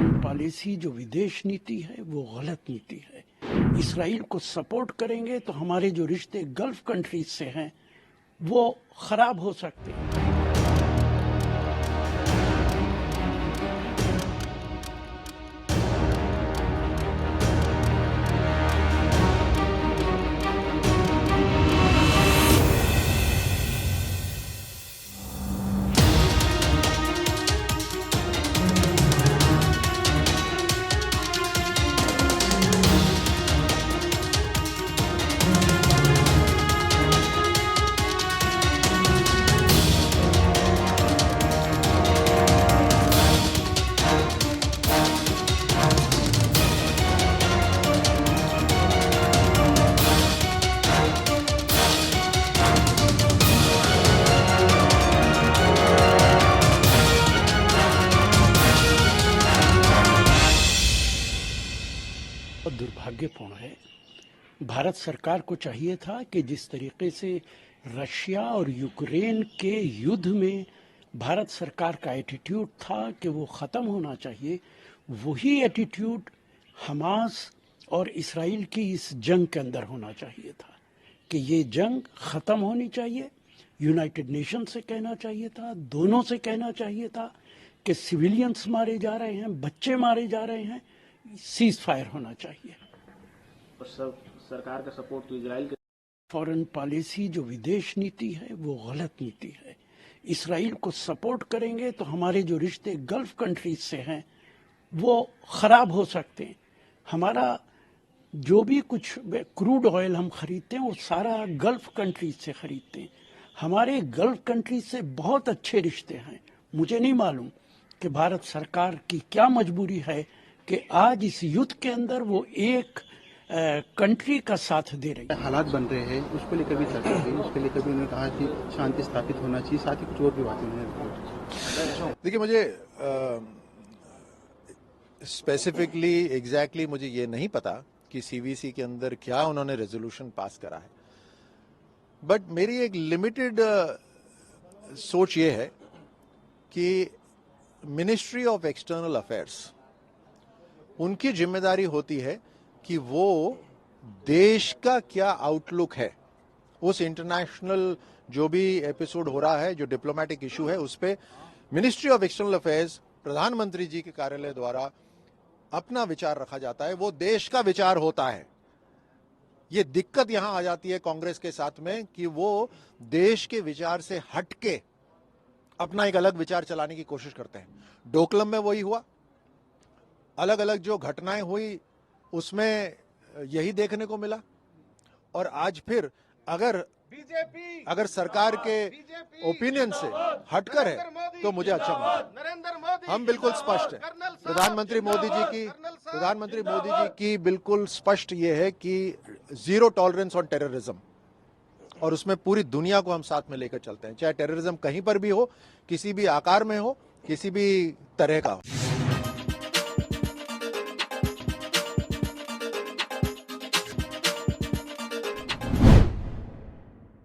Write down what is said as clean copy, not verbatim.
Foreign policy जो विदेश नीति है वो गलत नीति है। इसराइल को सपोर्ट करेंगे तो हमारे जो रिश्ते गल्फ कंट्रीज से हैं वो खराब हो सकते हैं। दुर्भाग्यपूर्ण है। भारत सरकार को चाहिए था कि जिस तरीके से रशिया और यूक्रेन के युद्ध में भारत सरकार का एटीट्यूड था कि वो ख़त्म होना चाहिए, वही एटीट्यूड हमास और इसराइल की इस जंग के अंदर होना चाहिए था कि ये जंग ख़त्म होनी चाहिए। यूनाइटेड नेशन से कहना चाहिए था, दोनों से कहना चाहिए था कि सिविलियंस मारे जा रहे हैं, बच्चे मारे जा रहे हैं, सीज फायर होना चाहिए। और सरकार का सपोर्ट तो इजराइल के फॉरेन पॉलिसी जो विदेश नीति है वो गलत नीति है। इसराइल को सपोर्ट करेंगे तो हमारे जो रिश्ते गल्फ कंट्रीज से हैं वो खराब हो सकते हैं। हमारा जो भी कुछ क्रूड ऑयल हम खरीदते हैं वो सारा गल्फ कंट्रीज से खरीदते हैं। हमारे गल्फ कंट्रीज से बहुत अच्छे रिश्ते हैं। मुझे नहीं मालूम कि भारत सरकार की क्या मजबूरी है कि आज इस युद्ध के अंदर वो एक कंट्री का साथ दे रही है। हालात बन रहे हैं, उसको लेकर भी चर्चा हुई, उसके लेकर भी उन्होंने कहा कि शांति स्थापित होना चाहिए, साथ ही कुछ और भी बातें उन्होंने। देखिए, मुझे स्पेसिफिकली एग्जैक्टली मुझे ये नहीं पता कि सीवीसी के अंदर क्या उन्होंने रेजोल्यूशन पास करा है, बट मेरी एक लिमिटेड सोच ये है कि मिनिस्ट्री ऑफ एक्सटर्नल अफेयर्स, उनकी जिम्मेदारी होती है कि वो देश का क्या आउटलुक है उस इंटरनेशनल जो भी एपिसोड हो रहा है, जो डिप्लोमेटिक इशू है, उस पे मिनिस्ट्री ऑफ एक्सटर्नल अफेयर्स, प्रधानमंत्री जी के कार्यालय द्वारा अपना विचार रखा जाता है। वो देश का विचार होता है। ये दिक्कत यहां आ जाती है कांग्रेस के साथ में कि वो देश के विचार से हटके अपना एक अलग विचार चलाने की कोशिश करते हैं। डोकलम में वही हुआ, अलग अलग जो घटनाएं हुई उसमें यही देखने को मिला। और आज फिर अगर सरकार के ओपिनियन से हटकर है तो मुझे अच्छा नहीं। हम बिल्कुल स्पष्ट है, प्रधानमंत्री मोदी जी की बिल्कुल स्पष्ट ये है कि जीरो टॉलरेंस ऑन टेररिज्म, और उसमें पूरी दुनिया को हम साथ में लेकर चलते हैं, चाहे टेररिज्म कहीं पर भी हो, किसी भी आकार में हो, किसी भी तरह का हो।